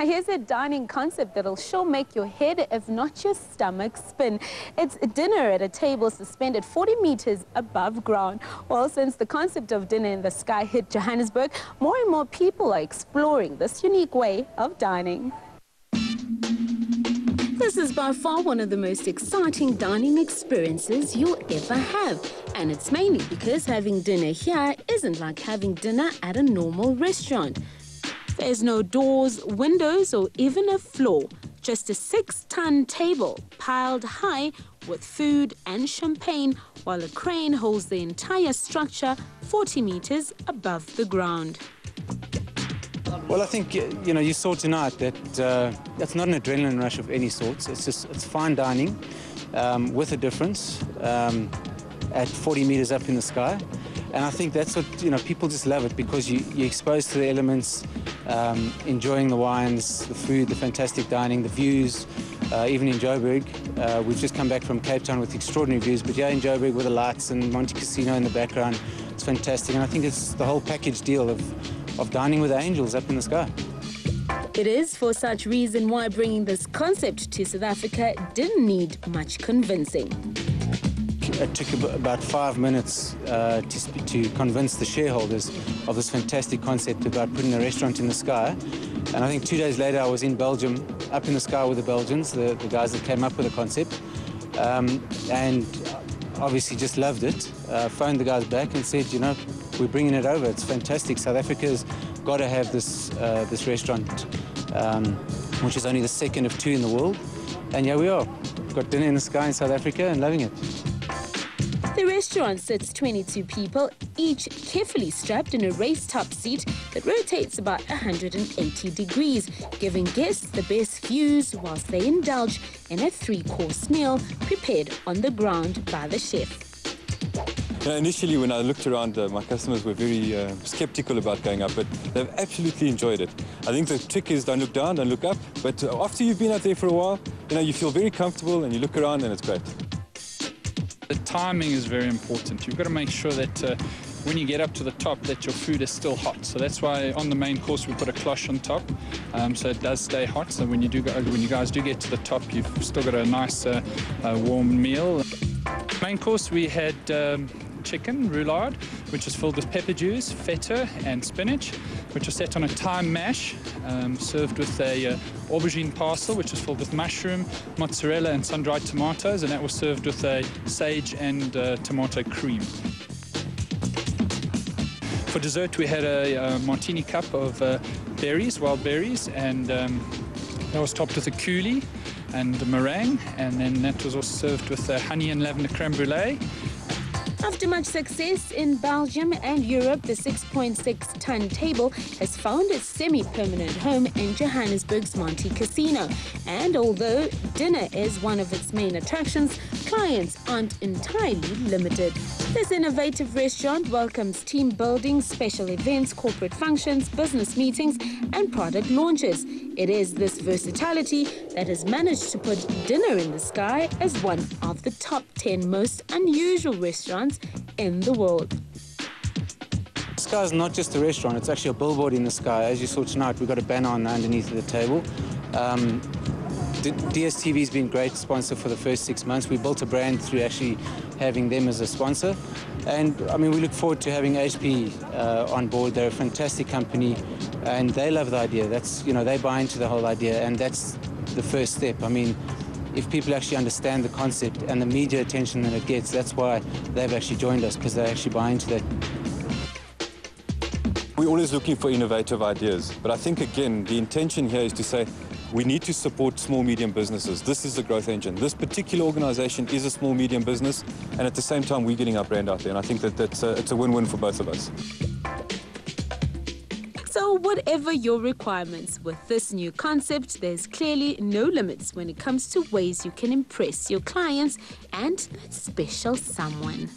Now, here's a dining concept that'll sure make your head, if not your stomach, spin. It's dinner at a table suspended 40 meters above ground. Well, since the concept of dinner in the sky hit Johannesburg, more and more people are exploring this unique way of dining. This is by far one of the most exciting dining experiences you'll ever have. And it's mainly because having dinner here isn't like having dinner at a normal restaurant. There's no doors, windows, or even a floor. Just a 6-ton table piled high with food and champagne, while a crane holds the entire structure 40 meters above the ground. Well, I think, you saw tonight that that's not an adrenaline rush of any sorts. It's fine dining with a difference at 40 meters up in the sky. And I think that's what, people just love it because you're exposed to the elements, enjoying the wines, the food, the fantastic dining, the views, even in Joburg. We've just come back from Cape Town with extraordinary views, but yeah, in Joburg with the lights and Monte Casino in the background, it's fantastic. And I think it's the whole package deal of dining with angels up in the sky. It is for such reason why bringing this concept to South Africa didn't need much convincing. It took about 5 minutes to convince the shareholders of this fantastic concept about putting a restaurant in the sky. And I think 2 days later I was in Belgium, up in the sky with the Belgians, the guys that came up with the concept, and obviously just loved it. Phoned the guys back and said, we're bringing it over. It's fantastic. South Africa's got to have this restaurant, which is only the second of 2 in the world. And here we are. We've got dinner in the sky in South Africa and loving it. The restaurant sits 22 people, each carefully strapped in a raised-top seat that rotates about 180 degrees, giving guests the best views whilst they indulge in a 3-course meal prepared on the ground by the chef. Initially, when I looked around, my customers were very skeptical about going up, but they've absolutely enjoyed it. I think the trick is don't look down, don't look up, but after you've been out there for a while, you feel very comfortable and you look around and it's great. The timing is very important. You've got to make sure that when you get up to the top that your food is still hot. So that's why on the main course we put a cloche on top, so it does stay hot. So when you guys do get to the top, you've still got a nice warm meal. Main course we had chicken roulade, which is filled with pepper juice, feta and spinach, which is set on a thyme mash, served with a aubergine parcel, which is filled with mushroom, mozzarella and sun-dried tomatoes, and that was served with a sage and tomato cream. For dessert, we had a martini cup of berries, wild berries, and that was topped with a coulis and a meringue, and then that was also served with honey and lavender creme brulee. After much success in Belgium and Europe, the 6.6-ton table has found its semi-permanent home in Johannesburg's Monte Casino. And although dinner is one of its main attractions, clients aren't entirely limited. This innovative restaurant welcomes team building, special events, corporate functions, business meetings, and product launches. It is this versatility that has managed to put dinner in the sky as one of the top 10 most unusual restaurants in the world. The sky is not just a restaurant, it's actually a billboard in the sky. As you saw tonight, we've got a banner on underneath the table. DSTV has been a great sponsor for the first 6 months. We built a brand through actually having them as a sponsor. And we look forward to having HP on board. They're a fantastic company and they love the idea. That's, they buy into the whole idea, and that's the first step. If people actually understand the concept and the media attention that it gets, that's why they've actually joined us, because they actually buy into that. We're always looking for innovative ideas, but I think, again, the intention here is to say we need to support small, medium businesses. This is the growth engine. This particular organization is a small, medium business, and at the same time, we're getting our brand out there, and I think that it's a win-win for both of us. So whatever your requirements with this new concept, there's clearly no limits when it comes to ways you can impress your clients and that special someone.